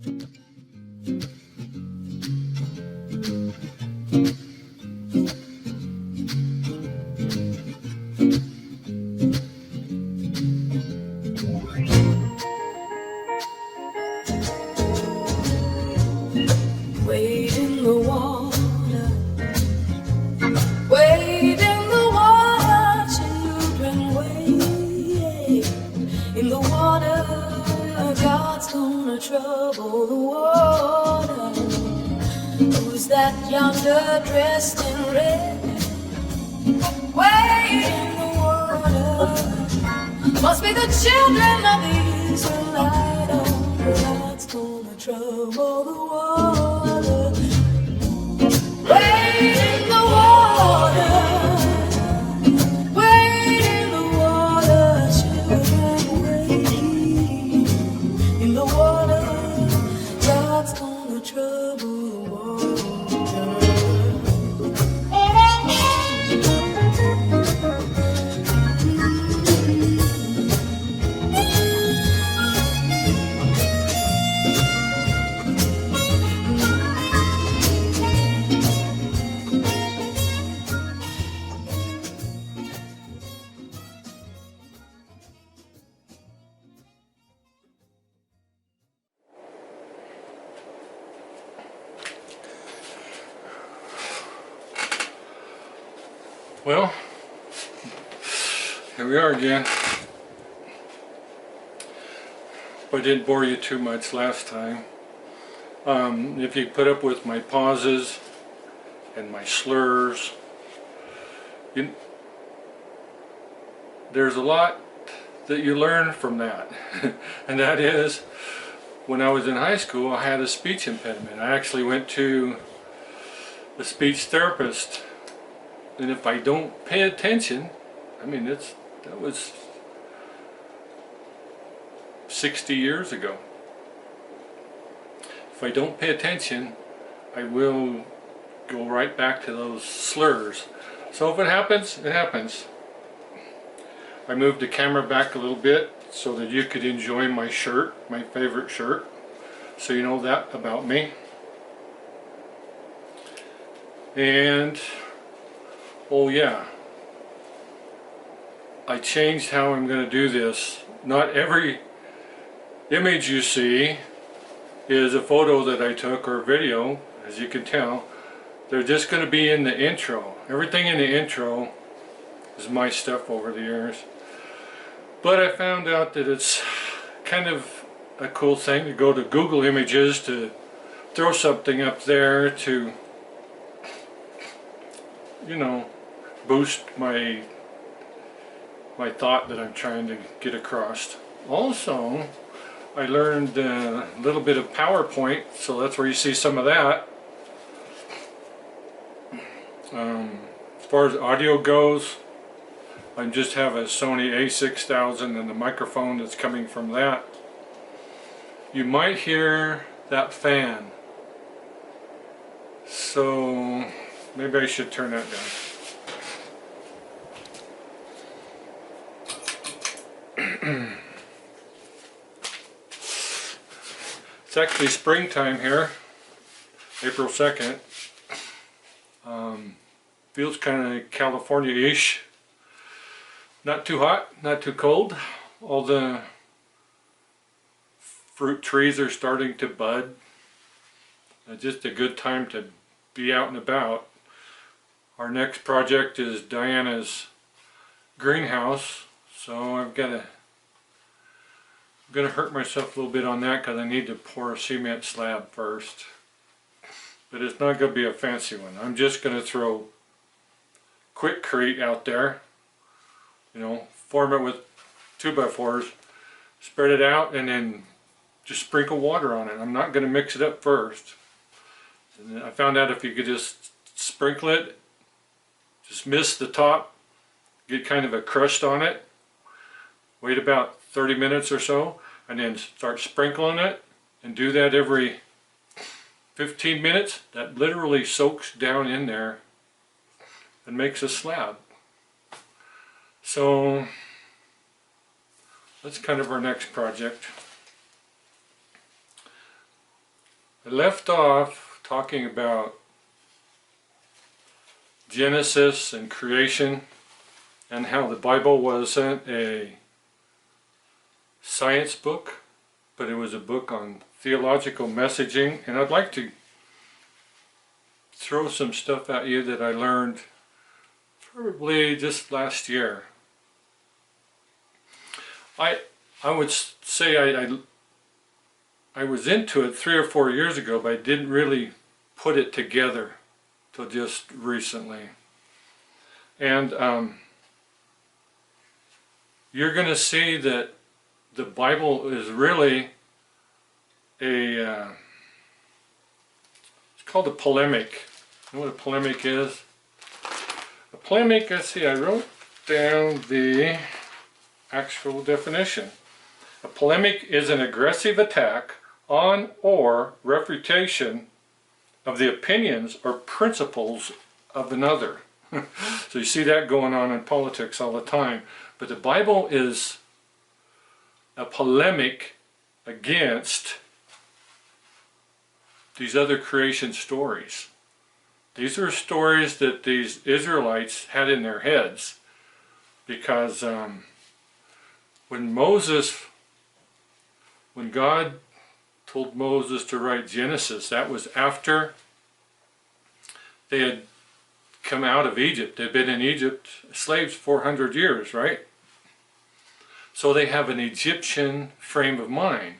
Wade in the water, wade in the water, children, wade in the water. God's gonna trouble the water. Who's that yonder dressed in red? Wade in the water. Must be the children of Israel. God's gonna trouble the water. Wade in the water. Wade in the water, children, wade in the water. God's gonna trouble the water. Well, here we are again. I didn't bore you too much last time. If you put up with my pauses and my slurs, there's a lot that you learn from that. And that is, when I was in high school, I had a speech impediment. I actually went to a speech therapist. And if I don't pay attention, I mean, that was 60 years ago. If I don't pay attention, I will go right back to those slurs. So if it happens, it happens. I moved the camera back a little bit so that you could enjoy my shirt, my favorite shirt, so you know that about me. And oh yeah, I changed how I'm going to do this. Not every image you see is a photo that I took or video, as you can tell. They're just going to be in the intro. Everything in the intro is my stuff over the years. But I found out that it's kind of a cool thing to go to Google Images to throw something up there to, you know, boost my thought that I'm trying to get across. Also, I learned a little bit of PowerPoint, so that's where you see some of that. As far as audio goes, I just have a Sony a6000 and the microphone that's coming from that. You might hear that fan, so maybe I should turn that down. It's actually springtime here, April 2nd. Feels kind of California-ish. Not too hot, not too cold. All the fruit trees are starting to bud. Just a good time to be out and about. Our next project is Diana's greenhouse, so I'm gonna hurt myself a little bit on that because I need to pour a cement slab first. But it's not going to be a fancy one. I'm just going to throw Quikrete out there, you know, form it with 2x4s, spread it out, and then just sprinkle water on it. I'm not going to mix it up first. And I found out if you could just sprinkle it, just mist the top, get kind of a crust on it, wait about 30 minutes or so, and then start sprinkling it, and do that every 15 minutes. That literally soaks down in there and makes a slab. So that's kind of our next project. left off talking about Genesis and creation and how the Bible wasn't a science book, but it was a book on theological messaging. And I'd like to throw some stuff at you that I learned probably just last year. I would say I was into it 3 or 4 years ago, but I didn't really put it together till just recently. And you're going to see that the Bible is really it's called a polemic. You know what a polemic is? A polemic, let's see, I wrote down the actual definition. A polemic is an aggressive attack on or refutation of the opinions or principles of another. So you see that going on in politics all the time. But the Bible is a polemic against these other creation stories. These are stories that these Israelites had in their heads, because when God told Moses to write Genesis, that was after they had come out of Egypt. They'd been in Egypt slaves 400 years, right? So they have an Egyptian frame of mind.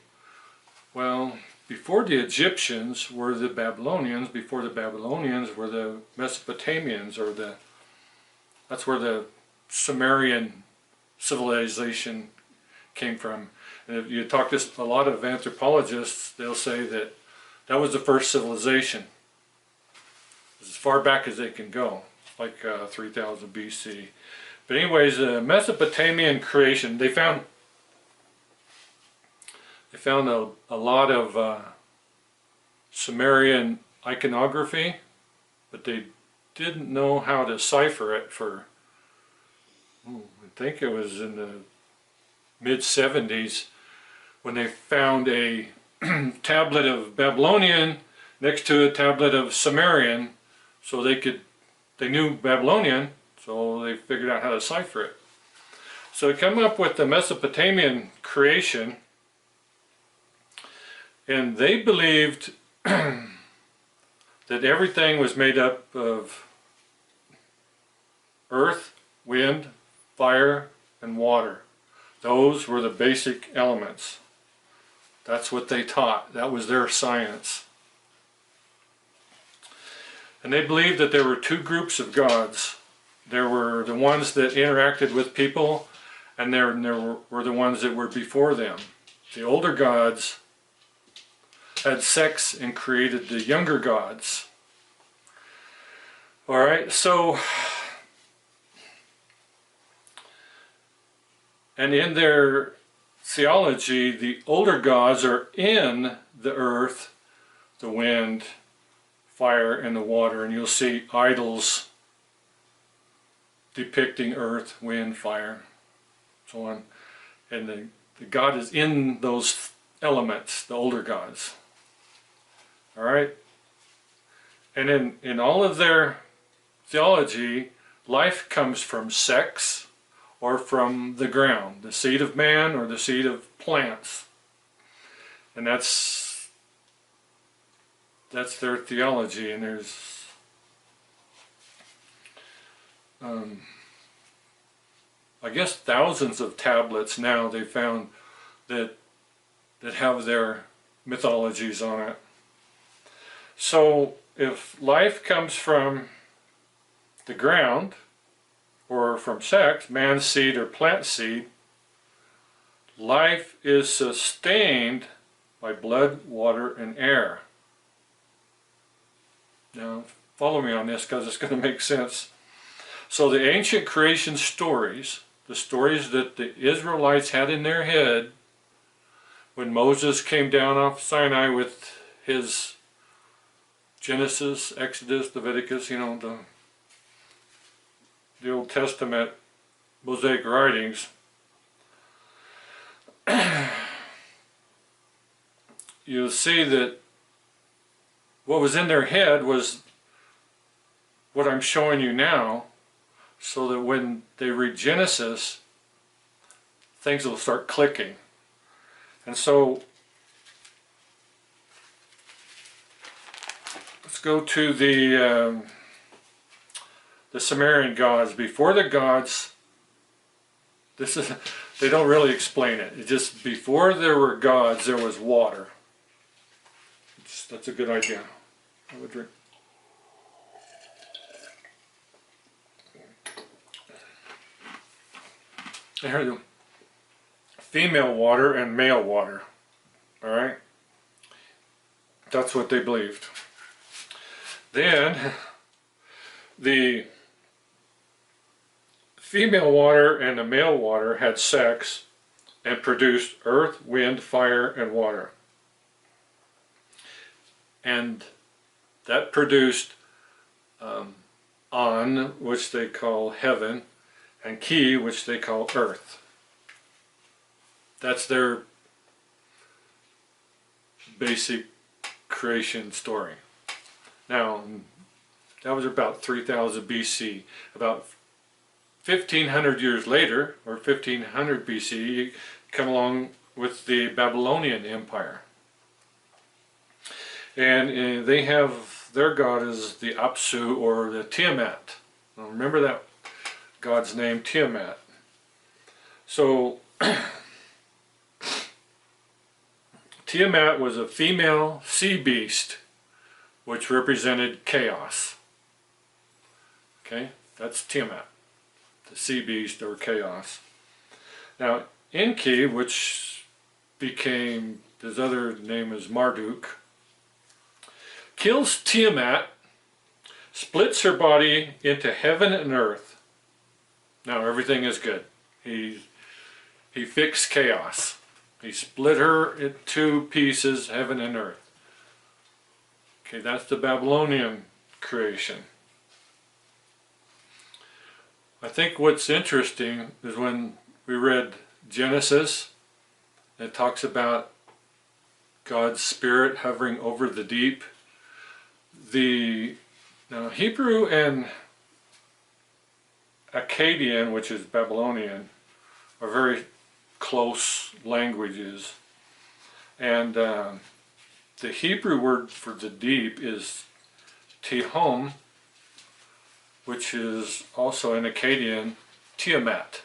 Well, before the Egyptians were the Babylonians, before the Babylonians were the Mesopotamians, that's where the Sumerian civilization came from. And if you talk to a lot of anthropologists, they'll say that that was the first civilization, as far back as they can go, like 3000 BC. But anyways, Mesopotamian creation, they found a lot of Sumerian iconography, but they didn't know how to cipher it for, I think it was in the mid-70s, when they found a tablet of Babylonian next to a tablet of Sumerian, so they knew Babylonian, so they figured out how to cipher it. So they come up with the Mesopotamian creation, and they believed that everything was made up of earth, wind, fire, and water. Those were the basic elements. That's what they taught. That was their science. And they believed that there were two groups of gods. There were the ones that interacted with people, and there were the ones that were before them. The older gods had sex and created the younger gods. Alright, so, and in their theology, the older gods are in the earth, the wind, fire, and the water, and you'll see idols depicting earth, wind, fire, so on. And the God is in those elements, the older gods. Alright? And in all of their theology, life comes from sex or from the ground, the seed of man or the seed of plants. And that's their theology. And there's I guess thousands of tablets now they found that have their mythologies on it. So if life comes from the ground or from sex, man's seed or plant seed, life is sustained by blood, water, and air. Now follow me on this because it's going to make sense. So the ancient creation stories, the stories that the Israelites had in their head when Moses came down off Sinai with his Genesis, Exodus, Leviticus, you know, the Old Testament Mosaic writings, you'll see that what was in their head was what I'm showing you now, so that when they read Genesis, things will start clicking. And so let's go to the Sumerian gods. Before the gods, this is, they don't really explain it. It's just before there were gods, there was water. That's a good idea. I would drink. And here, female water and male water. All right, that's what they believed. Then the female water and the male water had sex and produced earth, wind, fire, and water. And that produced An, which they call heaven, and Ki, which they call earth. That's their basic creation story. Now, that was about 3000 BC. About 1500 years later, or 1500 BC, you come along with the Babylonian Empire. And they have, their god is the Apsu, or the Tiamat. Now remember that god's name, Tiamat. So Tiamat was a female sea beast which represented chaos. Okay, that's Tiamat, the sea beast or chaos. Now Enki, which became, his other name is Marduk, kills Tiamat, splits her body into heaven and earth. Now everything is good. He fixed chaos. He split her in two pieces, heaven and earth. Okay, that's the Babylonian creation. I think what's interesting is when we read Genesis, it talks about God's Spirit hovering over the deep. Now Hebrew and Akkadian, which is Babylonian, are very close languages, and the Hebrew word for the deep is Tehom, which is also in Akkadian Tiamat.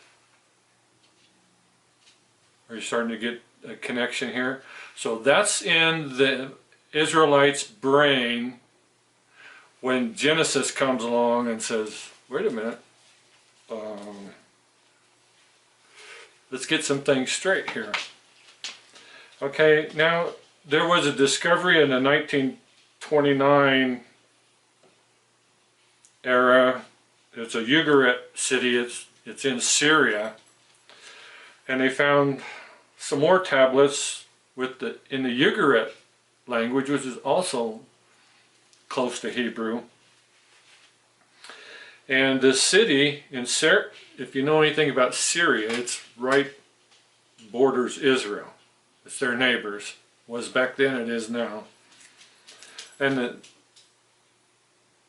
Are you starting to get a connection here? So that's in the Israelites' brain when Genesis comes along and says, wait a minute, let's get some things straight here. Okay, now there was a discovery in the 1929 era. It's a Ugarit city, it's in Syria, and they found some more tablets with in the Ugarit language, which is also close to Hebrew. And the city in if you know anything about Syria, it's right borders Israel. It's their neighbors. Was back then, it is now. And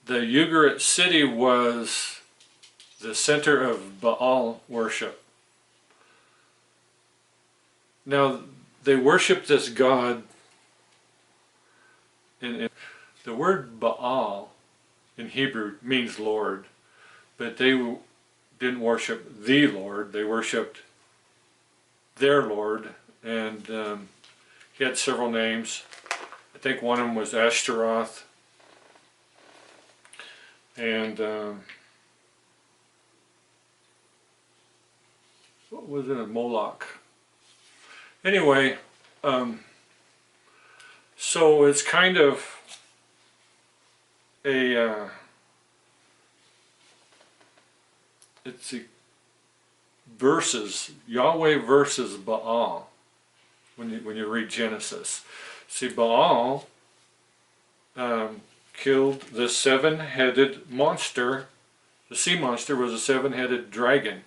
the Ugarit city was the center of Baal worship. Now, they worship this god, and the word Baal in Hebrew means Lord, but they didn't worship the Lord, they worshipped their Lord, and he had several names. I think one of them was Ashtaroth, and what was it, a Moloch? Anyway, so it's kind of it's a versus, Yahweh versus Baal, when you read Genesis. See, Baal killed the seven-headed monster. The sea monster was a seven-headed dragon.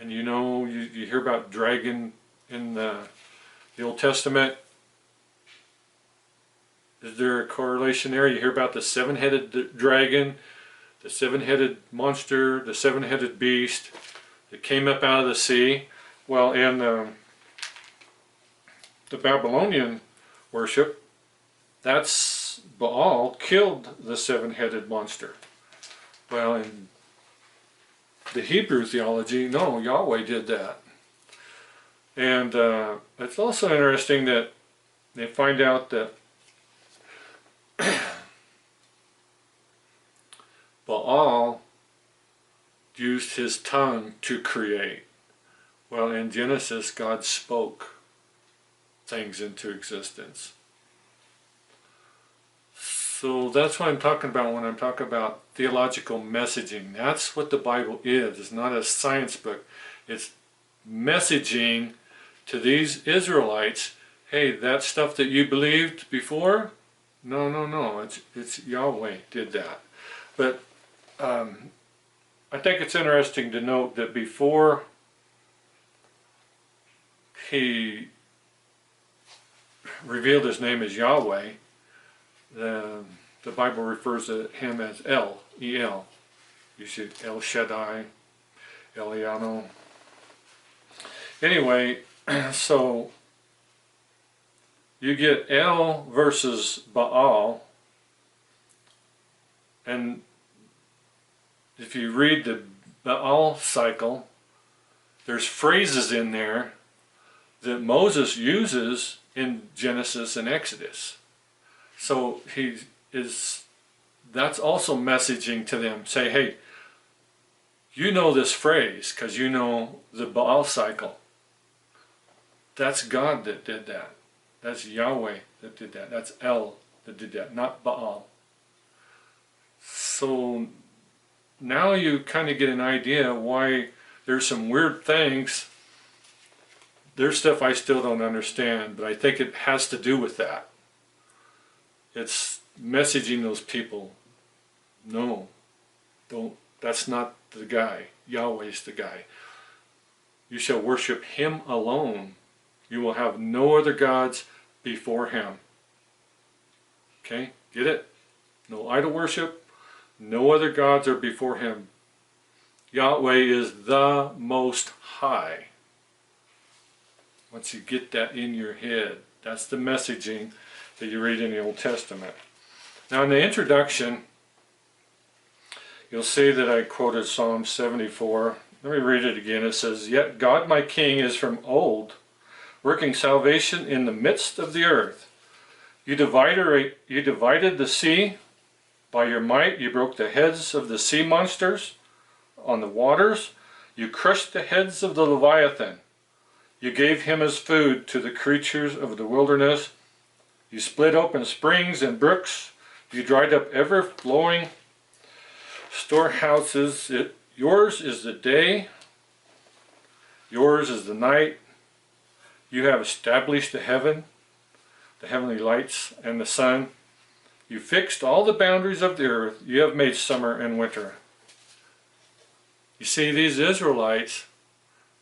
And you know, you hear about dragon in the Old Testament. Is there a correlation there? You hear about the seven-headed dragon, the seven-headed monster, the seven-headed beast that came up out of the sea. Well, in the Babylonian worship, that's Baal killed the seven-headed monster. Well, in the Hebrew theology, no, Yahweh did that. And it's also interesting that they find out that Baal used his tongue to create. Well, in Genesis, God spoke things into existence. So that's what I'm talking about when I'm talking about theological messaging. That's what the Bible is. It's not a science book. It's messaging to these Israelites. Hey, that stuff that you believed before, no. It's Yahweh did that. But I think it's interesting to note that before he revealed his name as Yahweh, the Bible refers to him as El, E-L. You see El Shaddai, Eliano. Anyway, so you get El versus Baal, and if you read the Baal cycle, there's phrases in there that Moses uses in Genesis and Exodus. So that's also messaging to them. Say, hey, you know this phrase because you know the Baal cycle. That's God that did that. That's Yahweh that did that. That's El that did that, not Baal. So now you kind of get an idea why there's some weird things. There's stuff I still don't understand, but I think it has to do with that. It's messaging those people. No, don't. That's not the guy. Yahweh's the guy. You shall worship him alone. You will have no other gods before him. Okay, get it? No idol worship. No other gods are before him. Yahweh is the Most High. Once you get that in your head, that's the messaging that you read in the Old Testament. Now in the introduction, you'll see that I quoted Psalm 74. Let me read it again. It says, "Yet God my King is from old, working salvation in the midst of the earth. You divided the sea. By your might you broke the heads of the sea monsters on the waters. You crushed the heads of the Leviathan. You gave him as food to the creatures of the wilderness. You split open springs and brooks. You dried up ever-flowing storehouses. Yours is the day. Yours is the night. You have established the heaven, the heavenly lights, and the sun. You fixed all the boundaries of the earth. You have made summer and winter." You see, these Israelites,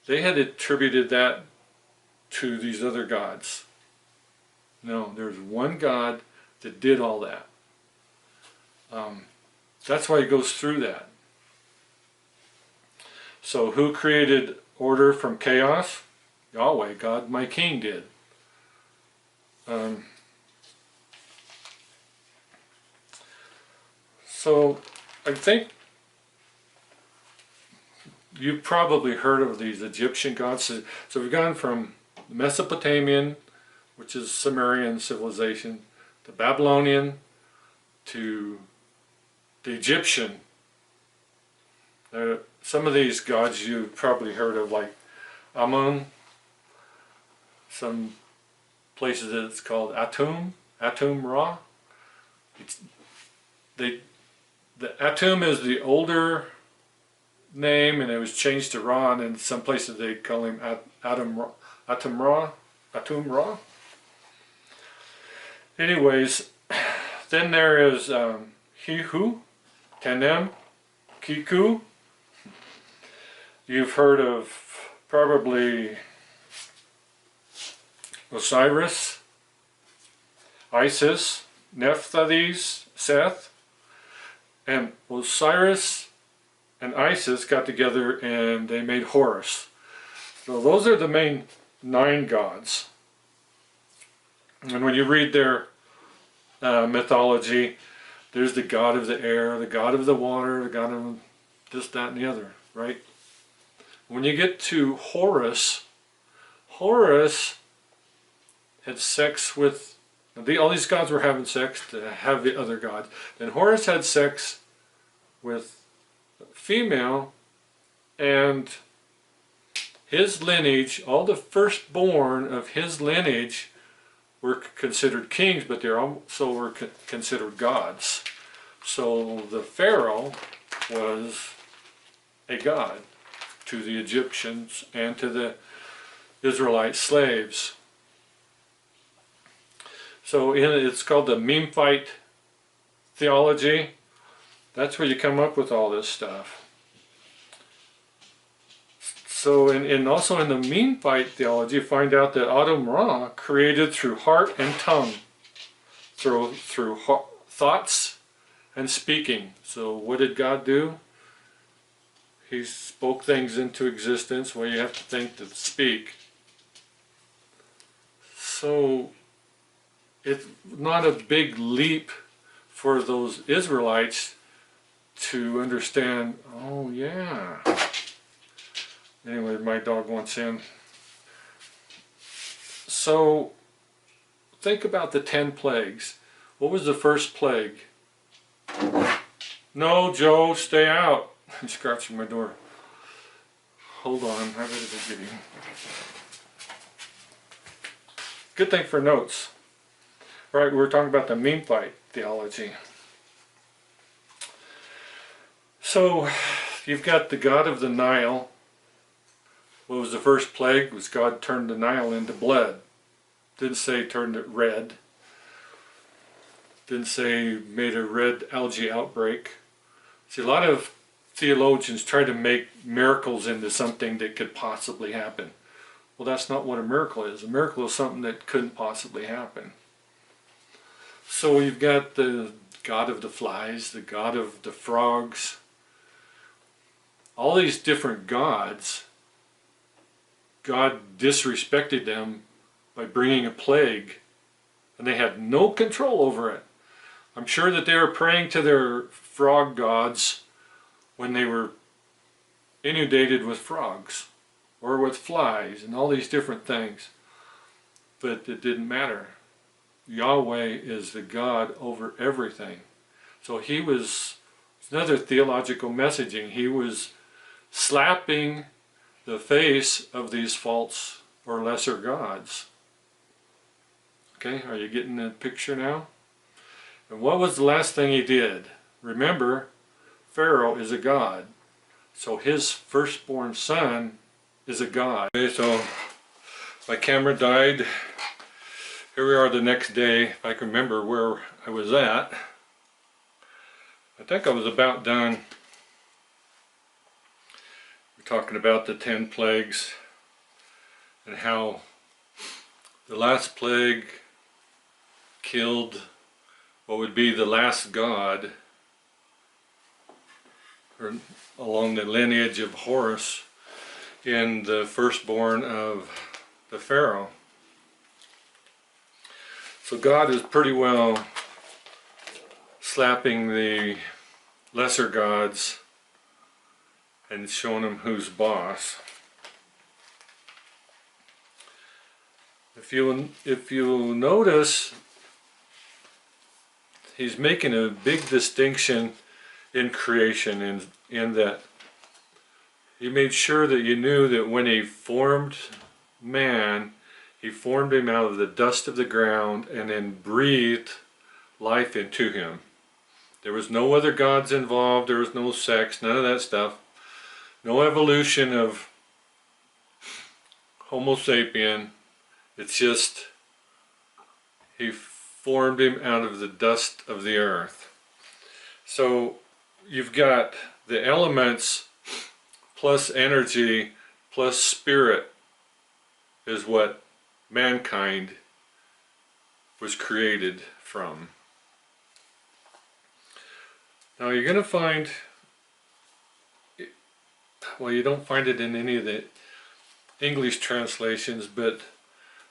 they had attributed that to these other gods. No, there's one God that did all that. That's why he goes through that. So who created order from chaos? Yahweh, God my King did. So I think you've probably heard of these Egyptian gods. So we've gone from Mesopotamian, which is Sumerian civilization, to Babylonian, to the Egyptian. Some of these gods you've probably heard of, like Amun. Some places it's called Atum Ra. The Atum is the older name, and it was changed to Ra, and in some places they call him Atum Ra. Anyways, then there is Hihu, Tenem, Kiku. You've heard of probably Osiris, Isis, Nephthys, Seth, and Osiris and Isis got together and they made Horus. So those are the main 9 gods. And when you read their mythology, there's the god of the air, the god of the water, the god of this, that, and the other, right? When you get to Horus, Horus had sex with, all these gods were having sex to have the other gods. Then Horus had sex with a female, and his lineage, all the firstborn of his lineage were considered kings, but they also were considered gods. So the Pharaoh was a god to the Egyptians and to the Israelite slaves. So it's called the Memphite theology. That's where you come up with all this stuff. So also in the Memphite theology, you find out that Adam Ra created through heart and tongue, through thoughts and speaking. So what did God do? He spoke things into existence. Well, you have to think to speak. So it's not a big leap for those Israelites to understand, oh yeah. Anyway, my dog wants in. So think about the 10 plagues. What was the first plague? No, Joe, stay out. He's scratching my door. Hold on, how did it get you? Good thing for notes. Right, we were talking about the Memphite theology. So you've got the god of the Nile. What was the first plague? It was God turned the Nile into blood. Didn't say turned it red. Didn't say made a red algae outbreak. See, a lot of theologians try to make miracles into something that could possibly happen. Well, that's not what a miracle is. A miracle is something that couldn't possibly happen. So you've got the god of the flies, the god of the frogs, all these different gods. God disrespected them by bringing a plague, and they had no control over it. I'm sure that they were praying to their frog gods when they were inundated with frogs or with flies and all these different things, but it didn't matter. Yahweh is the God over everything. So he was, it's another theological messaging, he was slapping the face of these false or lesser gods. Okay, are you getting the picture now? And what was the last thing he did? Remember, Pharaoh is a god. So his firstborn son is a god. Okay, so my camera died. Here we are the next day. If I can remember where I was at. I think I was about done. We're talking about the 10 plagues and how the last plague killed what would be the last god, or along the lineage of Horus, in the firstborn of the Pharaoh. So God is pretty well slapping the lesser gods and showing them who's boss. If you notice, he's making a big distinction in creation in that he made sure that you knew that when he formed man, he formed him out of the dust of the ground and then breathed life into him. There was no other gods involved, there was no sex, none of that stuff. No evolution of Homo sapien. It's just he formed him out of the dust of the earth. So you've got the elements plus energy plus spirit is what mankind was created from. Now you're going to find, well, you don't find it in any of the English translations, but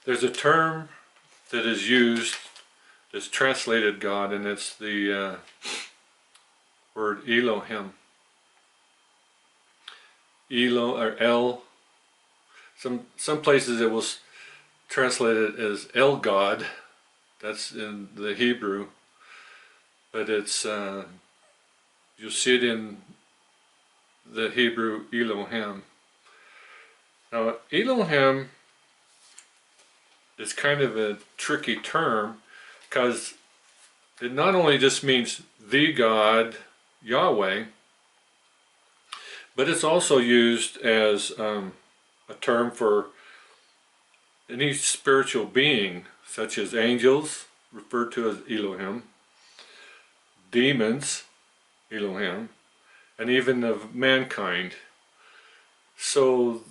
there's a term that is used that's translated God, and it's the word Elohim. Elo or El. Some places it will translate it as El God. That's in the Hebrew, but it's you'll see it in the Hebrew Elohim. Now Elohim is kind of a tricky term because it not only just means the God, Yahweh, but it's also used as a term for any spiritual being, such as angels, referred to as Elohim, demons, Elohim, and even of mankind. So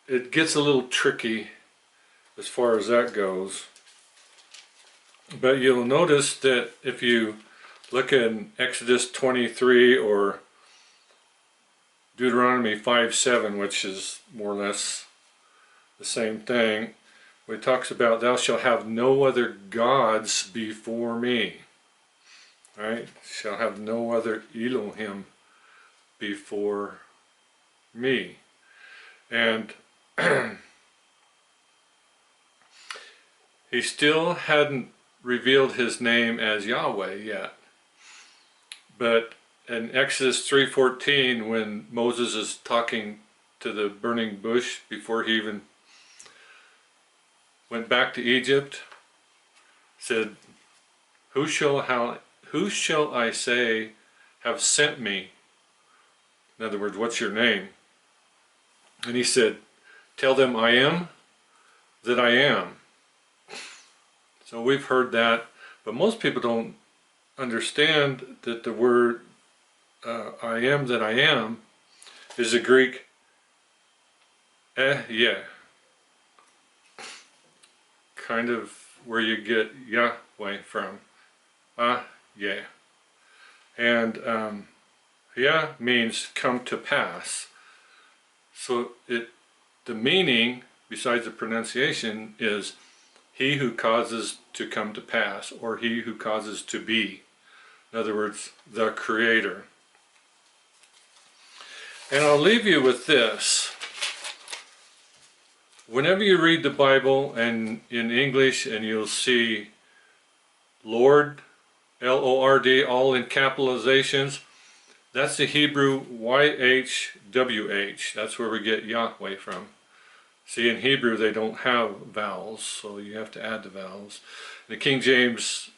it gets a little tricky as far as that goes. But you'll notice that if you look in Exodus 23 or Deuteronomy 5:7, which is more or less the same thing, where it talks about thou shalt have no other gods before me. Right? Shall have no other Elohim before me. And he still hadn't revealed his name as Yahweh yet. But in Exodus 3:14, when Moses is talking to the burning bush before he even went back to Egypt, said, who shall I say have sent me? In other words, what's your name? And he said, tell them I am that I am. So we've heard that, but most people don't understand that the word I am that I am is the Greek yeah, kind of where you get Yahweh from. Yeah. And yeah means come to pass. So the meaning, besides the pronunciation, is he who causes to come to pass, or he who causes to be. In other words, the Creator. And I'll leave you with this. Whenever you read the Bible and in English and you'll see Lord, L-O-R-D, all in capitalizations, that's the Hebrew YHWH. That's where we get Yahweh from. See, in Hebrew they don't have vowels, so you have to add the vowels. In the King James,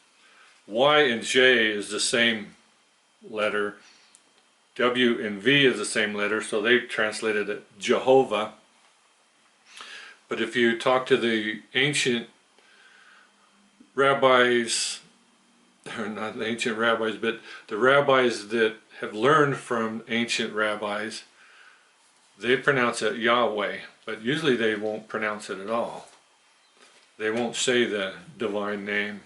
Y and J is the same letter. W and V is the same letter, so they translated it Jehovah. But if you talk to the ancient rabbis, or not the ancient rabbis, but the rabbis that have learned from ancient rabbis, they pronounce it Yahweh, but usually they won't pronounce it at all. They won't say the divine name.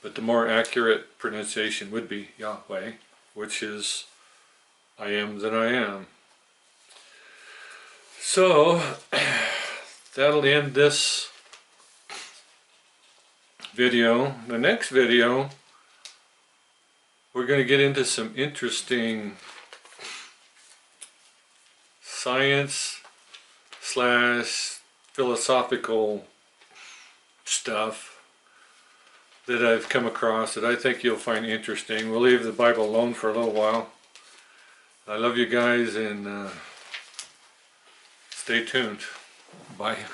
But the more accurate pronunciation would be Yahweh, which is I am that I am. So that'll end this video. The next video, we're going to get into some interesting science / philosophical stuff that I've come across that I think you'll find interesting. We'll leave the Bible alone for a little while. I love you guys, and stay tuned. Bye.